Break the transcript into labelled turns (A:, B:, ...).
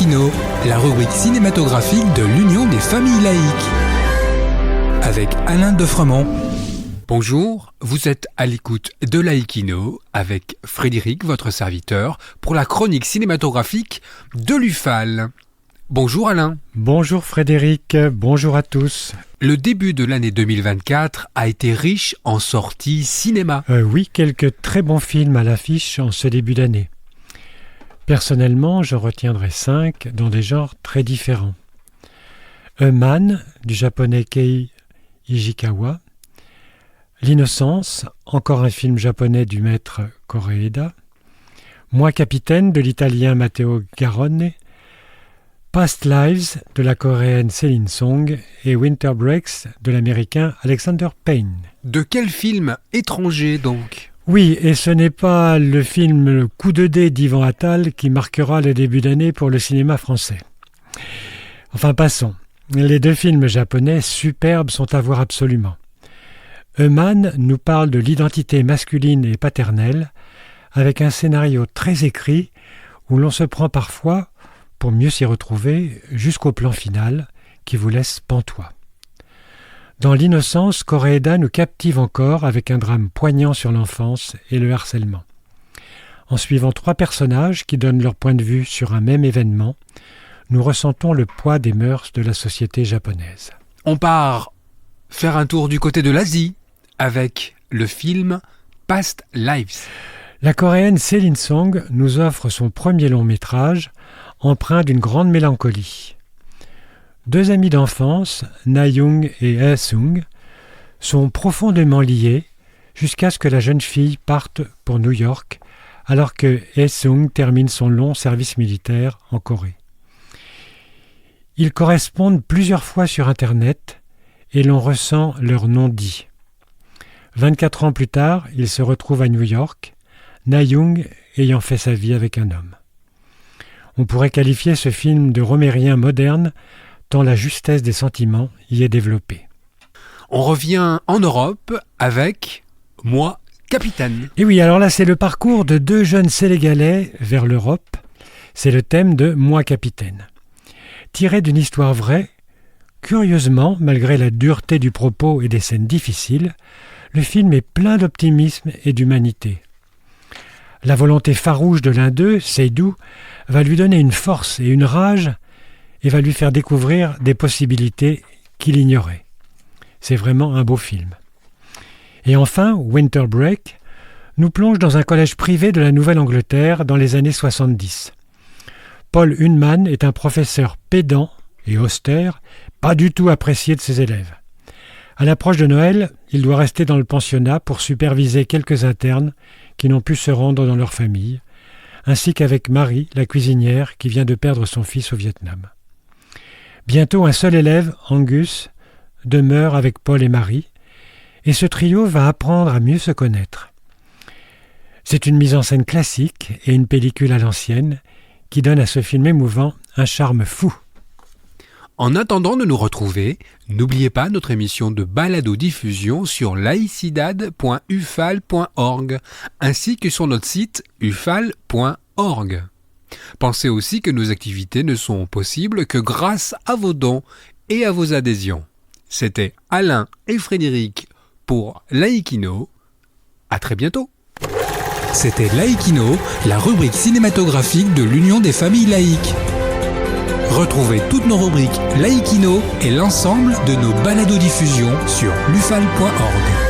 A: Laïkino, la rubrique cinématographique de l'Union des familles laïques. Avec Alain Defremont. Bonjour, vous êtes à l'écoute de Laïkino avec Frédéric, votre serviteur, pour la chronique cinématographique de l'UFAL. Bonjour Alain.
B: Bonjour Frédéric, bonjour à tous.
A: Le début de l'année 2024 a été riche en sorties cinéma.
B: Oui, quelques très bons films à l'affiche en ce début d'année. Personnellement, je retiendrai 5 dans des genres très différents. A Man, du japonais Kei Ishikawa. L'innocence, encore un film japonais du maître Koreeda. Moi capitaine, de l'italien Matteo Garrone. Past Lives, de la coréenne Céline Song, et Winter Breaks, de l'américain Alexander Payne.
A: De quel film étranger donc ?
B: Oui, et ce n'est pas le film Le coup de dé d'Ivan Attal qui marquera le début d'année pour le cinéma français. Enfin, passons. Les 2 films japonais superbes sont à voir absolument. A Man nous parle de l'identité masculine et paternelle, avec un scénario très écrit où l'on se prend parfois, pour mieux s'y retrouver, jusqu'au plan final qui vous laisse pantois. Dans L'innocence, Koreeda nous captive encore avec un drame poignant sur l'enfance et le harcèlement. En suivant 3 personnages qui donnent leur point de vue sur un même événement, nous ressentons le poids des mœurs de la société japonaise.
A: On part faire un tour du côté de l'Asie avec le film Past Lives.
B: La coréenne Céline Song nous offre son premier long métrage, empreint d'une grande mélancolie. 2 amis d'enfance, Na-young et Hae-sung, sont profondément liés jusqu'à ce que la jeune fille parte pour New York, alors que Hae-sung termine son long service militaire en Corée. Ils correspondent plusieurs fois sur Internet et l'on ressent leur non-dit. 24 ans plus tard, ils se retrouvent à New York, Na-young ayant fait sa vie avec un homme. On pourrait qualifier ce film de romérien moderne, tant la justesse des sentiments y est développée.
A: On revient en Europe avec Moi, capitaine.
B: Et oui, alors là, c'est le parcours de 2 jeunes Sénégalais vers l'Europe. C'est le thème de Moi, capitaine. Tiré d'une histoire vraie, curieusement, malgré la dureté du propos et des scènes difficiles, le film est plein d'optimisme et d'humanité. La volonté farouche de l'un d'eux, Seydou, va lui donner une force et une rage et va lui faire découvrir des possibilités qu'il ignorait. C'est vraiment un beau film. Et enfin, Winter Break nous plonge dans un collège privé de la Nouvelle-Angleterre dans les années 70. Paul Hunman est un professeur pédant et austère, pas du tout apprécié de ses élèves. À l'approche de Noël, il doit rester dans le pensionnat pour superviser quelques internes qui n'ont pu se rendre dans leur famille, ainsi qu'avec Marie, la cuisinière, qui vient de perdre son fils au Vietnam. Bientôt, un seul élève, Angus, demeure avec Paul et Marie, et ce trio va apprendre à mieux se connaître. C'est une mise en scène classique et une pellicule à l'ancienne qui donne à ce film émouvant un charme fou.
A: En attendant de nous retrouver, n'oubliez pas notre émission de balado-diffusion sur laicidad.ufal.org ainsi que sur notre site ufal.org. Pensez aussi que nos activités ne sont possibles que grâce à vos dons et à vos adhésions. C'était Alain et Frédéric pour Laïkino. À très bientôt. C'était Laïkino, la rubrique cinématographique de l'Union des familles laïques. Retrouvez toutes nos rubriques Laïkino et l'ensemble de nos balados-diffusions sur lufal.org.